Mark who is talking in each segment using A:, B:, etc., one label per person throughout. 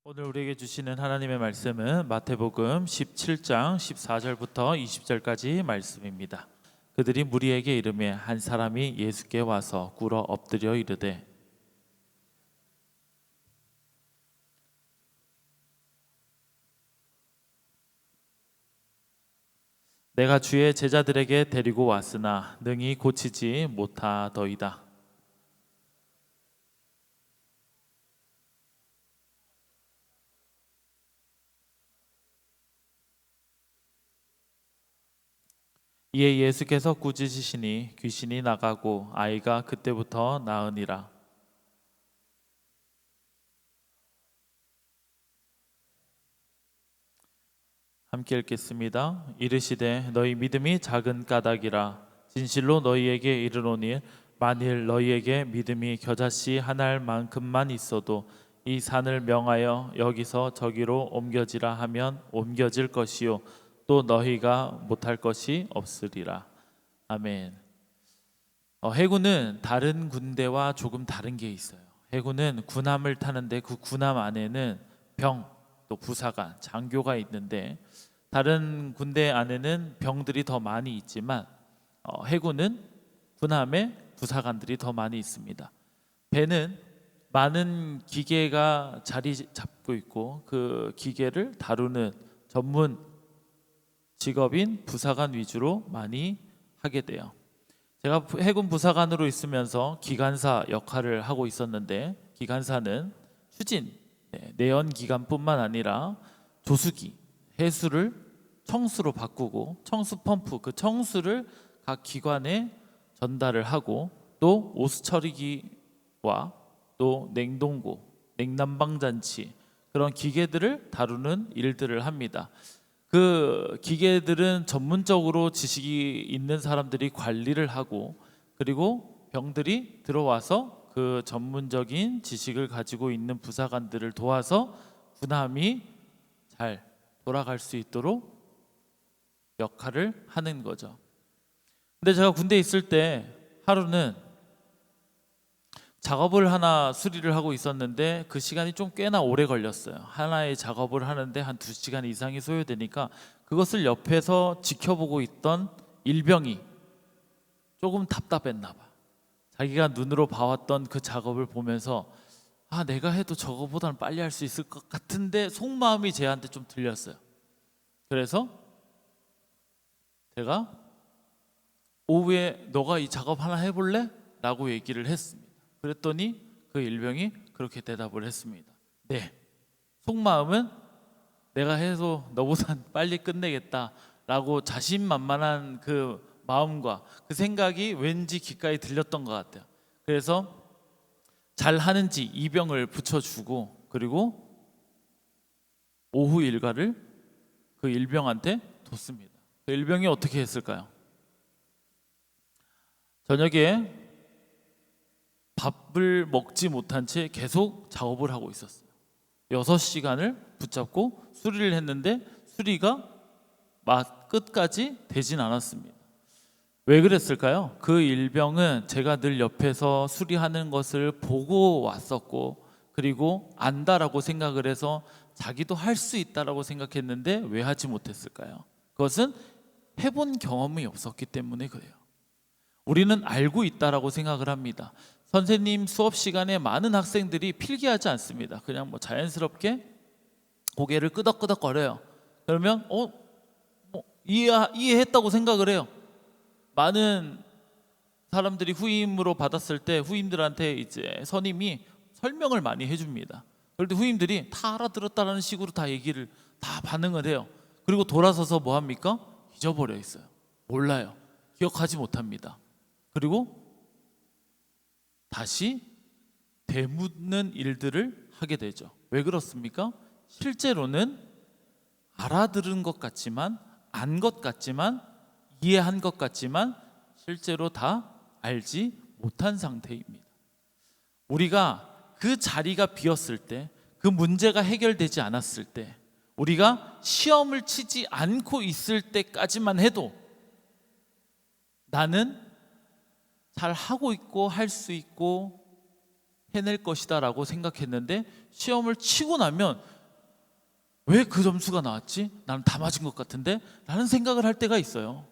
A: 오늘 우리에게 주시는 하나님의 말씀은 마태복음 17장 14절부터 20절까지 말씀입니다. 그들이 무리에게 이르매 한 사람이 예수께 와서 꿇어 엎드려 이르되 내가 주의 제자들에게 데리고 왔으나 능히 고치지 못하더이다. 이에 예수께서 꾸짖으시니 귀신이 나가고 아이가 그때부터 나으니라. 함께 읽겠습니다. 이르시되 너희 믿음이 작은 까닭이라. 진실로 너희에게 이르노니 만일 너희에게 믿음이 겨자씨 한 알만큼만 있어도 이 산을 명하여 여기서 저기로 옮겨지라 하면 옮겨질 것이요 또 너희가 못할 것이 없으리라. 아멘. 해군은 다른 군대와 조금 다른 게 있어요. 해군은 군함을 타는데 그 군함 안에는 병, 또 부사관, 장교가 있는데 다른 군대 안에는 병들이 더 많이 있지만 해군은 군함에 부사관들이 더 많이 있습니다. 배는 많은 기계가 자리 잡고 있고 그 기계를 다루는 전문 직업인 부사관 위주로 많이 하게 돼요. 제가 해군 부사관으로 있으면서 기관사 역할을 하고 있었는데 기관사는 추진, 내연 기관뿐만 아니라 조수기, 해수를 청수로 바꾸고 청수 펌프, 그 청수를 각 기관에 전달을 하고 또 오수 처리기와 또 냉동고, 냉난방 장치 그런 기계들을 다루는 일들을 합니다. 그 기계들은 전문적으로 지식이 있는 사람들이 관리를 하고 그리고 병들이 들어와서 그 전문적인 지식을 가지고 있는 부사관들을 도와서 군함이 잘 돌아갈 수 있도록 역할을 하는 거죠. 근데 제가 군대에 있을 때 하루는 작업을 하나 수리를 하고 있었는데 그 시간이 좀 꽤나 오래 걸렸어요. 하나의 작업을 하는데 한 2시간 이상이 소요되니까 그것을 옆에서 지켜보고 있던 일병이 조금 답답했나 봐. 자기가 눈으로 봐왔던 그 작업을 보면서 내가 해도 저거보다는 빨리 할 수 있을 것 같은데 속마음이 쟤한테 좀 들렸어요. 그래서 제가 오후에 너가 이 작업 하나 해볼래? 라고 얘기를 했습니다. 그랬더니 그 일병이 그렇게 대답을 했습니다. 네. 속마음은 내가 해서 너보다 빨리 끝내겠다라고 자신만만한 그 마음과 그 생각이 왠지 귓가에 들렸던 것 같아요. 그래서 잘 하는지 이병을 붙여주고 그리고 오후 일과를 그 일병한테 뒀습니다. 그 일병이 어떻게 했을까요? 저녁에 밥을 먹지 못한 채 계속 작업을 하고 있었어요. 6시간을 붙잡고 수리를 했는데 수리가 끝까지 되진 않았습니다. 왜 그랬을까요? 그 일병은 제가 늘 옆에서 수리하는 것을 보고 왔었고 그리고 안다라고 생각을 해서 자기도 할 수 있다라고 생각했는데 왜 하지 못했을까요? 그것은 해본 경험이 없었기 때문에 그래요. 우리는 알고 있다라고 생각을 합니다. 선생님 수업 시간에 많은 학생들이 필기하지 않습니다. 그냥 자연스럽게 고개를 끄덕끄덕거려요. 그러면 이해했다고 생각을 해요. 많은 사람들이 후임으로 받았을 때 후임들한테 이제 선임이 설명을 많이 해줍니다. 그런데 후임들이 다 알아들었다라는 식으로 다 얘기를 다 반응을 해요. 그리고 돌아서서 뭐 합니까? 잊어버려 있어요. 몰라요. 기억하지 못합니다. 그리고 다시 되묻는 일들을 하게 되죠. 왜 그렇습니까? 실제로는 알아들은 것 같지만 안 것 같지만 이해한 것 같지만 실제로 다 알지 못한 상태입니다. 우리가 그 자리가 비었을 때, 그 문제가 해결되지 않았을 때, 우리가 시험을 치지 않고 있을 때까지만 해도 나는 잘 하고 있고 할 수 있고 해낼 것이다 라고 생각했는데 시험을 치고 나면 왜 그 점수가 나왔지? 나는 다 맞은 것 같은데? 라는 생각을 할 때가 있어요.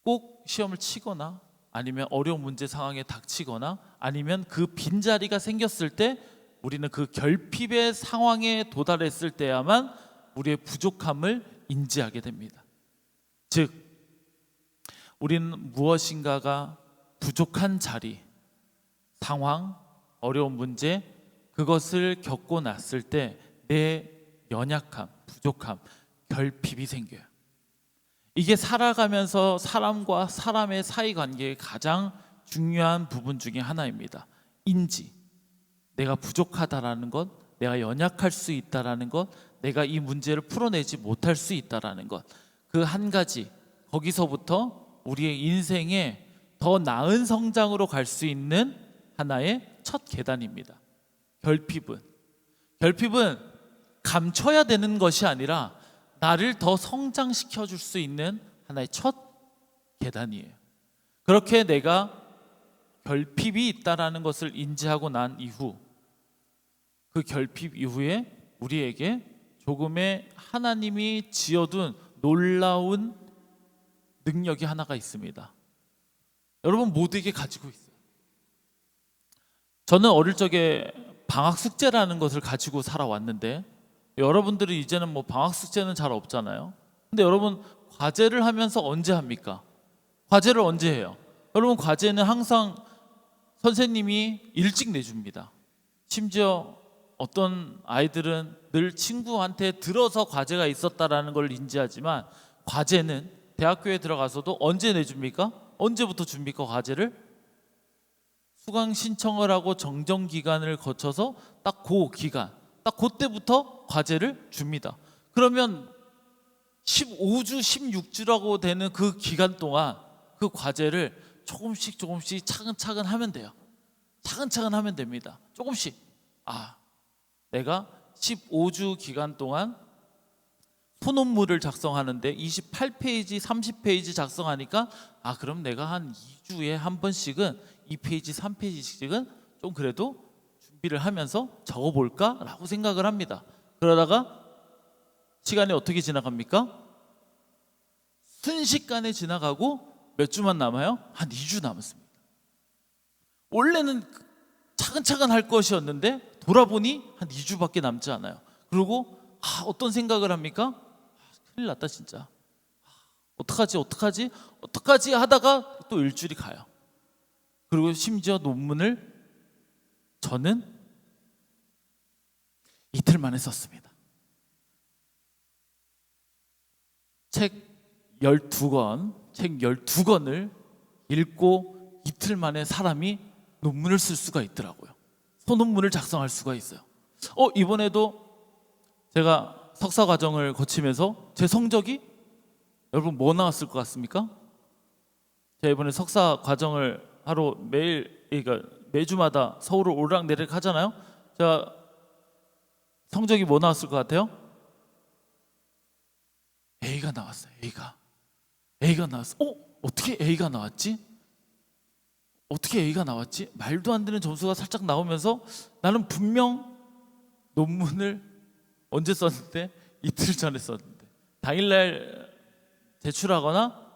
A: 꼭 시험을 치거나 아니면 어려운 문제 상황에 닥치거나 아니면 그 빈자리가 생겼을 때 우리는 그 결핍의 상황에 도달했을 때야만 우리의 부족함을 인지하게 됩니다. 즉 우리는 무엇인가가 부족한 자리, 상황, 어려운 문제, 그것을 겪고 났을 때 내 연약함, 부족함, 결핍이 생겨요. 이게 살아가면서 사람과 사람의 사이관계의 가장 중요한 부분 중에 하나입니다. 인지, 내가 부족하다라는 것, 내가 연약할 수 있다라는 것, 내가 이 문제를 풀어내지 못할 수 있다라는 것, 그 한 가지, 거기서부터 우리의 인생에 더 나은 성장으로 갈 수 있는 하나의 첫 계단입니다. 결핍은 감춰야 되는 것이 아니라 나를 더 성장시켜 줄 수 있는 하나의 첫 계단이에요. 그렇게 내가 결핍이 있다라는 것을 인지하고 난 이후, 그 결핍 이후에 우리에게 조금의 하나님이 지어둔 놀라운 능력이 하나가 있습니다. 여러분 모두에게 가지고 있어요. 저는 어릴 적에 방학 숙제라는 것을 가지고 살아왔는데, 여러분들이 이제는 뭐 방학 숙제는 잘 없잖아요. 근데 여러분 과제를 하면서 언제 합니까? 과제를 언제 해요? 여러분 과제는 항상 선생님이 일찍 내줍니다. 심지어 어떤 아이들은 늘 친구한테 들어서 과제가 있었다라는 걸 인지하지만, 과제는 대학교에 들어가서도 언제 내줍니까? 언제부터 줍니까? 과제를 수강 신청을 하고 정정 기간을 거쳐서 딱 그 기간, 딱 그때부터 과제를 줍니다. 그러면 15주, 16주라고 되는 그 기간 동안 그 과제를 조금씩 차근차근 하면 돼요. 차근차근 하면 됩니다. 조금씩. 내가 15주 기간 동안 소논문을 작성하는데 28페이지, 30페이지 작성하니까 그럼 내가 한 2주에 한 번씩은 2페이지, 3페이지씩은 좀 그래도 준비를 하면서 적어볼까? 라고 생각을 합니다. 그러다가 시간이 어떻게 지나갑니까? 순식간에 지나가고 몇 주만 남아요? 한 2주 남았습니다. 원래는 차근차근 할 것이었는데 돌아보니 한 2주밖에 남지 않아요. 그리고 어떤 생각을 합니까? 큰일 났다 진짜. 어떡하지 하다가 또 일주일이 가요. 그리고 심지어 논문을 저는 이틀 만에 썼습니다. 책 12권을 읽고 이틀 만에 사람이 논문을 쓸 수가 있더라고요. 소논문을 작성할 수가 있어요. 이번에도 제가 석사 과정을 거치면서 제 성적이 여러분 뭐 나왔을 것 같습니까? 제가 이번에 석사 과정을 하러 매주마다 서울을 오르락내리락 하잖아요. 제가 성적이 뭐 나왔을 것 같아요? A가 나왔어요. A가 나왔어. 어떻게 A가 나왔지? 말도 안 되는 점수가 살짝 나오면서 나는 분명 논문을 언제 썼는데? 이틀 전에 썼는데, 당일날 제출하거나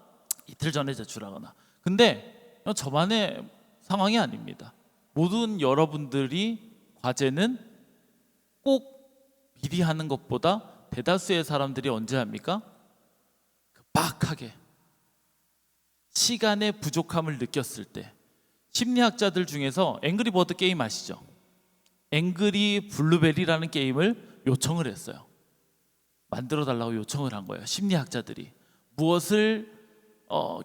A: 이틀 전에 제출하거나. 근데 저만의 상황이 아닙니다. 모든 여러분들이 과제는 꼭 미리 하는 것보다 대다수의 사람들이 언제 합니까? 급박하게 시간의 부족함을 느꼈을 때. 심리학자들 중에서 앵그리버드 게임 아시죠? 앵그리 블루베리라는 게임을 요청을 했어요. 만들어 달라고 요청을 한 거예요. 심리학자들이 무엇을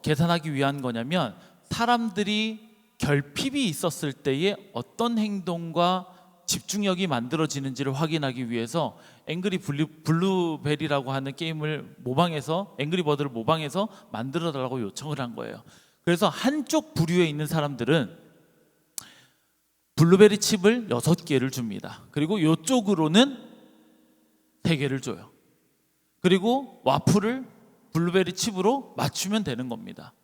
A: 계산하기 위한 거냐면, 사람들이 결핍이 있었을 때에 어떤 행동과 집중력이 만들어지는지를 확인하기 위해서 앵그리 블루베리라고 하는 게임을 모방해서, 앵그리버드를 모방해서 만들어 달라고 요청을 한 거예요. 그래서 한쪽 부류에 있는 사람들은 블루베리 칩을 6개를 줍니다. 그리고 이쪽으로는 3개를 줘요. 그리고 와플을 블루베리 칩으로 맞추면 되는 겁니다.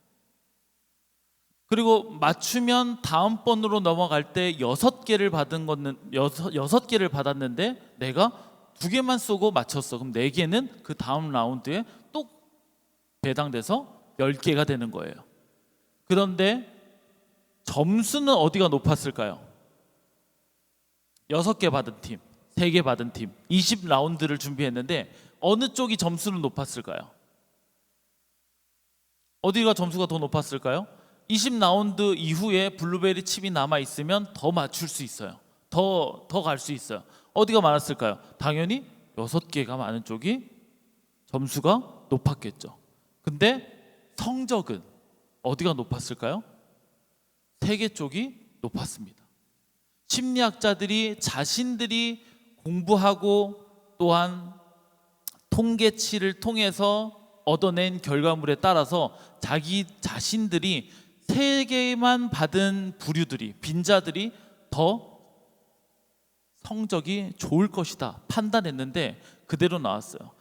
A: 그리고 맞추면 다음번으로 넘어갈 때 6개를 받은 거는 여섯 개를 받았는데 내가 2개만 쏘고 맞췄어. 그럼 4개는 그 다음 라운드에 또 배당돼서 10개가 되는 거예요. 그런데 점수는 어디가 높았을까요? 6개 받은 팀, 3개 받은 팀, 20라운드를 준비했는데 어느 쪽이 점수는 높았을까요? 어디가 점수가 더 높았을까요? 20라운드 이후에 블루베리 칩이 남아 있으면 더 맞출 수 있어요. 더 갈 수 있어요. 어디가 많았을까요? 당연히 6개가 많은 쪽이 점수가 높았겠죠. 근데 성적은 어디가 높았을까요? 3개 쪽이 높았습니다. 심리학자들이 자신들이 공부하고 또한 통계치를 통해서 얻어낸 결과물에 따라서 자기 자신들이 3개만 받은 부류들이, 빈자들이 더 성적이 좋을 것이다 판단했는데 그대로 나왔어요.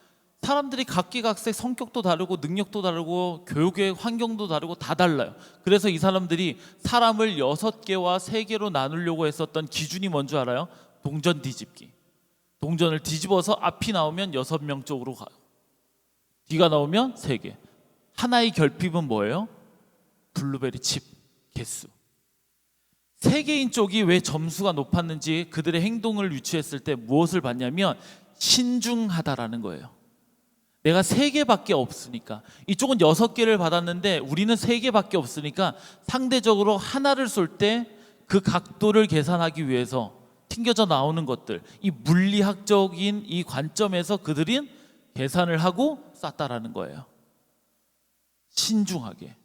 A: 사람들이 각기각색 성격도 다르고 능력도 다르고 교육의 환경도 다르고 다 달라요. 그래서 이 사람들이 사람을 6개와 3개로 나누려고 했었던 기준이 뭔지 알아요? 동전 뒤집기. 동전을 뒤집어서 앞이 나오면 6명 쪽으로 가요. 뒤가 나오면 3개. 하나의 결핍은 뭐예요? 블루베리 칩 개수. 세계인 쪽이 왜 점수가 높았는지 그들의 행동을 유추했을 때 무엇을 봤냐면 신중하다라는 거예요. 내가 3개밖에 없으니까, 이쪽은 6개를 받았는데 우리는 3개밖에 없으니까 상대적으로 하나를 쏠 때 그 각도를 계산하기 위해서 튕겨져 나오는 것들, 이 물리학적인 이 관점에서 그들은 계산을 하고 쐈다라는 거예요. 신중하게.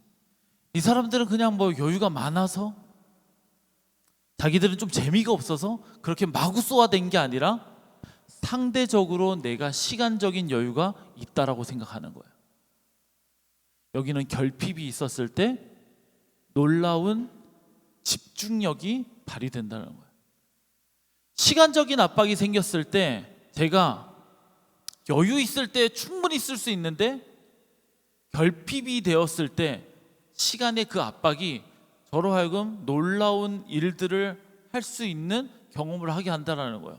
A: 이 사람들은 그냥 뭐 여유가 많아서, 자기들은 좀 재미가 없어서 그렇게 마구 쏘아댄 게 아니라 상대적으로 내가 시간적인 여유가 있다라고 생각하는 거예요. 여기는 결핍이 있었을 때 놀라운 집중력이 발휘된다는 거예요. 시간적인 압박이 생겼을 때 제가 여유 있을 때 충분히 쓸 수 있는데 결핍이 되었을 때 시간의 그 압박이 저로 하여금 놀라운 일들을 할 수 있는 경험을 하게 한다는 거예요.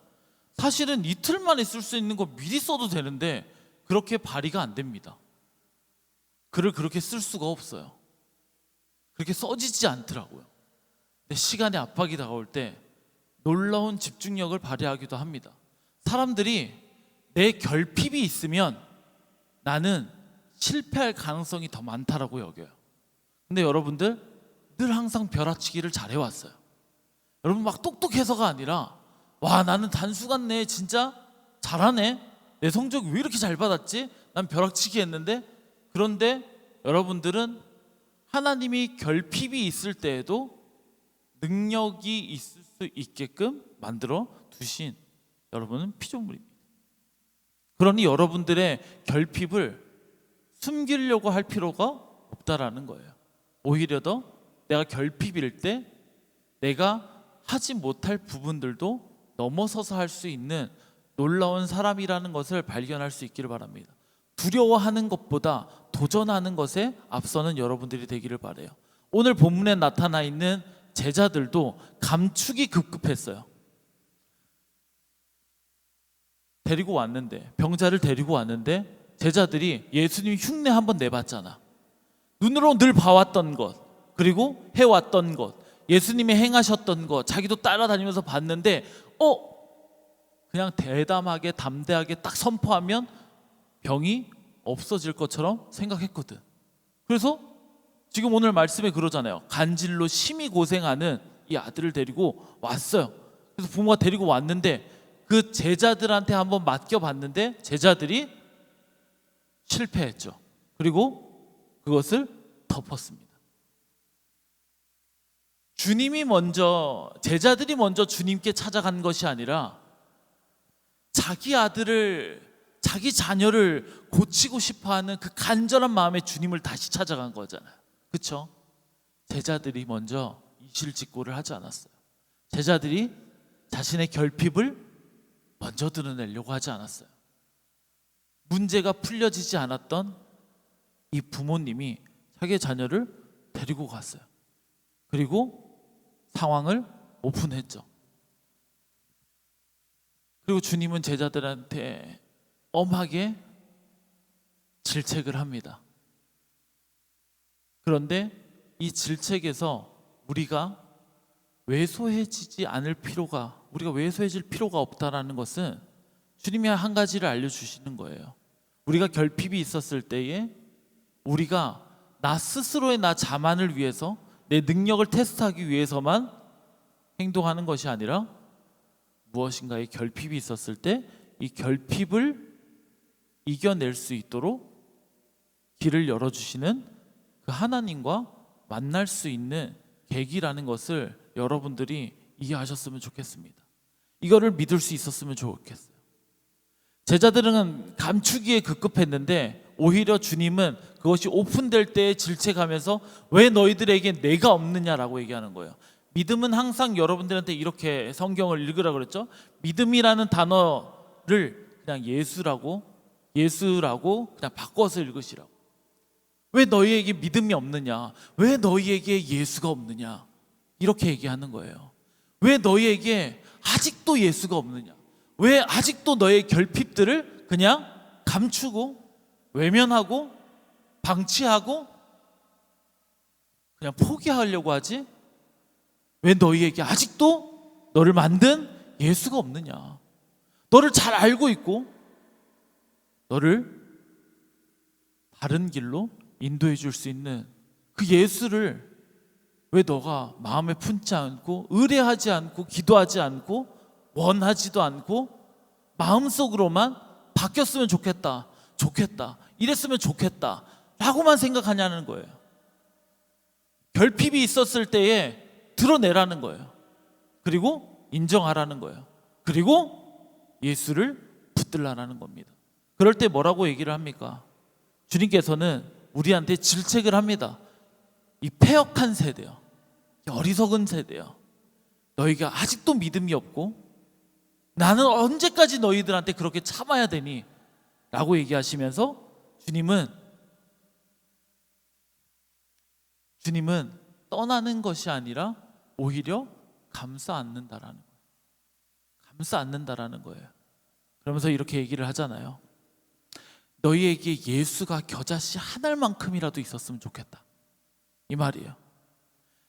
A: 사실은 이틀 만에 쓸 수 있는 거 미리 써도 되는데 그렇게 발휘가 안 됩니다. 글을 그렇게 쓸 수가 없어요. 그렇게 써지지 않더라고요. 근데 시간의 압박이 다가올 때 놀라운 집중력을 발휘하기도 합니다. 사람들이 내 결핍이 있으면 나는 실패할 가능성이 더 많다라고 여겨요. 근데 여러분들 늘 항상 벼락치기를 잘해왔어요. 여러분 막 똑똑해서가 아니라 와 나는 단수 같네, 진짜 잘하네, 내 성적이 왜 이렇게 잘 받았지, 난 벼락치기 했는데. 그런데 여러분들은 하나님이 결핍이 있을 때에도 능력이 있을 수 있게끔 만들어 두신 여러분은 피조물입니다. 그러니 여러분들의 결핍을 숨기려고 할 필요가 없다라는 거예요. 오히려 더 내가 결핍일 때 내가 하지 못할 부분들도 넘어서서 할 수 있는 놀라운 사람이라는 것을 발견할 수 있기를 바랍니다. 두려워하는 것보다 도전하는 것에 앞서는 여러분들이 되기를 바라요. 오늘 본문에 나타나 있는 제자들도 감축이 급급했어요. 데리고 왔는데, 병자를 데리고 왔는데 제자들이 예수님 흉내 한번 내봤잖아. 눈으로 늘 봐왔던 것, 그리고 해왔던 것, 예수님이 행하셨던 것 자기도 따라다니면서 봤는데 그냥 대담하게 담대하게 딱 선포하면 병이 없어질 것처럼 생각했거든. 그래서 지금 오늘 말씀에 그러잖아요. 간질로 심히 고생하는 이 아들을 데리고 왔어요. 그래서 부모가 데리고 왔는데 그 제자들한테 한번 맡겨봤는데 제자들이 실패했죠. 그리고 그것을 덮었습니다. 주님이 먼저, 제자들이 먼저 주님께 찾아간 것이 아니라 자기 아들을, 자기 자녀를 고치고 싶어하는 그 간절한 마음에 주님을 다시 찾아간 거잖아요. 그렇죠? 제자들이 먼저 이실직고를 하지 않았어요. 제자들이 자신의 결핍을 먼저 드러내려고 하지 않았어요. 문제가 풀려지지 않았던 이 부모님이 자기의 자녀를 데리고 갔어요. 그리고 상황을 오픈했죠. 그리고 주님은 제자들한테 엄하게 질책을 합니다. 그런데 이 질책에서 우리가 왜소해지지 않을 필요가, 우리가 왜소해질 필요가 없다라는 것은 주님이 한 가지를 알려주시는 거예요. 우리가 결핍이 있었을 때에 우리가 나 스스로의 나 자만을 위해서 내 능력을 테스트하기 위해서만 행동하는 것이 아니라 무엇인가의 결핍이 있었을 때 이 결핍을 이겨낼 수 있도록 길을 열어주시는 그 하나님과 만날 수 있는 계기라는 것을 여러분들이 이해하셨으면 좋겠습니다. 이거를 믿을 수 있었으면 좋겠어요. 제자들은 감추기에 급급했는데 오히려 주님은 그것이 오픈될 때에 질책하면서 왜 너희들에게 내가 없느냐라고 얘기하는 거예요. 믿음은 항상 여러분들한테 이렇게 성경을 읽으라고 그랬죠. 믿음이라는 단어를 그냥 예수라고 그냥 바꿔서 읽으시라고. 왜 너희에게 믿음이 없느냐? 왜 너희에게 예수가 없느냐? 이렇게 얘기하는 거예요. 왜 너희에게 아직도 예수가 없느냐? 왜 아직도 너의 결핍들을 그냥 감추고 외면하고 방치하고 그냥 포기하려고 하지? 왜 너희에게 아직도 너를 만든 예수가 없느냐? 너를 잘 알고 있고 너를 바른 길로 인도해 줄 수 있는 그 예수를 왜 너가 마음에 품지 않고 의뢰하지 않고 기도하지 않고 원하지도 않고 마음속으로만 바뀌었으면 좋겠다 이랬으면 좋겠다 라고만 생각하냐는 거예요. 결핍이 있었을 때에 드러내라는 거예요. 그리고 인정하라는 거예요. 그리고 예수를 붙들라는 겁니다. 그럴 때 뭐라고 얘기를 합니까? 주님께서는 우리한테 질책을 합니다. 이 패역한 세대요, 이 어리석은 세대요, 너희가 아직도 믿음이 없고 나는 언제까지 너희들한테 그렇게 참아야 되니? 라고 얘기하시면서 주님은 떠나는 것이 아니라 오히려 감싸 안는다라는 거예요. 그러면서 이렇게 얘기를 하잖아요. 너희에게 예수가 겨자씨 한 알만큼이라도 있었으면 좋겠다, 이 말이에요.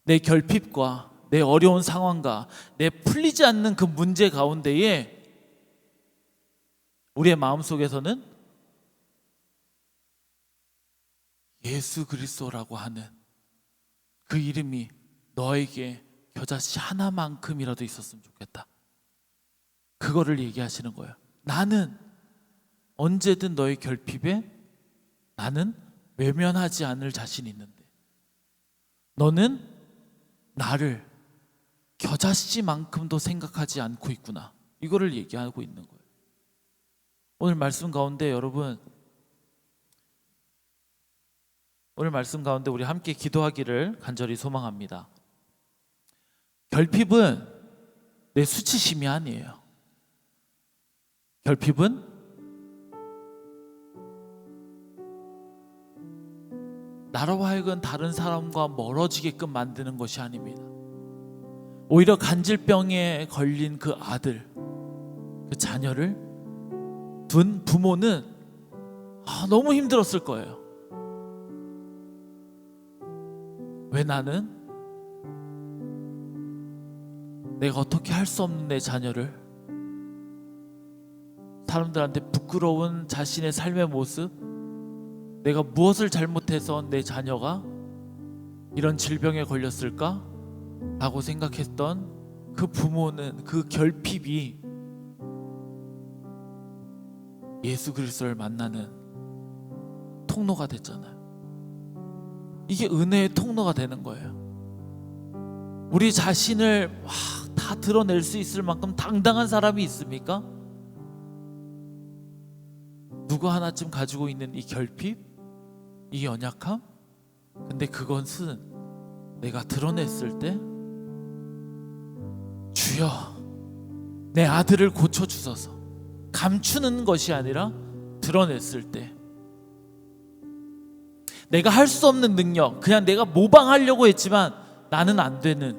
A: 내 결핍과 내 어려운 상황과 내 풀리지 않는 그 문제 가운데에 우리의 마음속에서는 예수 그리스도라고 하는 그 이름이 너에게 겨자씨 하나만큼이라도 있었으면 좋겠다. 그거를 얘기하시는 거예요. 나는 언제든 너의 결핍에 나는 외면하지 않을 자신이 있는데 너는 나를 겨자씨만큼도 생각하지 않고 있구나. 이거를 얘기하고 있는 거예요. 오늘 말씀 가운데 여러분, 오늘 말씀 가운데 우리 함께 기도하기를 간절히 소망합니다. 결핍은 내 수치심이 아니에요. 결핍은 나로 하여금 다른 사람과 멀어지게끔 만드는 것이 아닙니다. 오히려 간질병에 걸린 그 아들, 그 자녀를 둔 부모는 너무 힘들었을 거예요. 왜 나는 내가 어떻게 할 수 없는 내 자녀를, 사람들한테 부끄러운 자신의 삶의 모습, 내가 무엇을 잘못해서 내 자녀가 이런 질병에 걸렸을까? 라고 생각했던 그 부모는, 그 결핍이 예수 그리스도를 만나는 통로가 됐잖아요. 이게 은혜의 통로가 되는 거예요. 우리 자신을 다 드러낼 수 있을 만큼 당당한 사람이 있습니까? 누구 하나쯤 가지고 있는 이 결핍, 이 연약함? 근데 그것은 내가 드러냈을 때 주여 내 아들을 고쳐주소서, 감추는 것이 아니라 드러냈을 때 내가 할 수 없는 능력, 그냥 내가 모방하려고 했지만 나는 안 되는,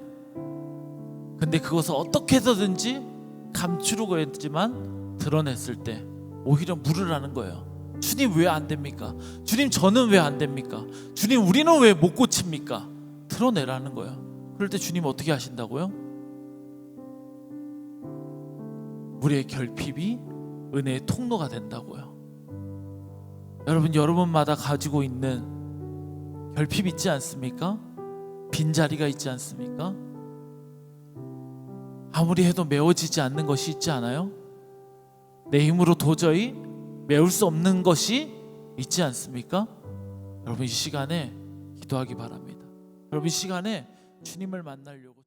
A: 근데 그것을 어떻게 해서든지 감추려고 했지만 드러냈을 때 오히려 물으라는 거예요. 주님 왜 안 됩니까? 주님 저는 왜 안 됩니까? 주님 우리는 왜 못 고칩니까? 드러내라는 거예요. 그럴 때 주님 어떻게 하신다고요? 우리의 결핍이 은혜의 통로가 된다고요. 여러분, 여러분마다 가지고 있는 결핍 있지 않습니까? 빈자리가 있지 않습니까? 아무리 해도 메워지지 않는 것이 있지 않아요? 내 힘으로 도저히 메울 수 없는 것이 있지 않습니까? 여러분, 이 시간에 기도하기 바랍니다. 여러분, 이 시간에 주님을 만나려고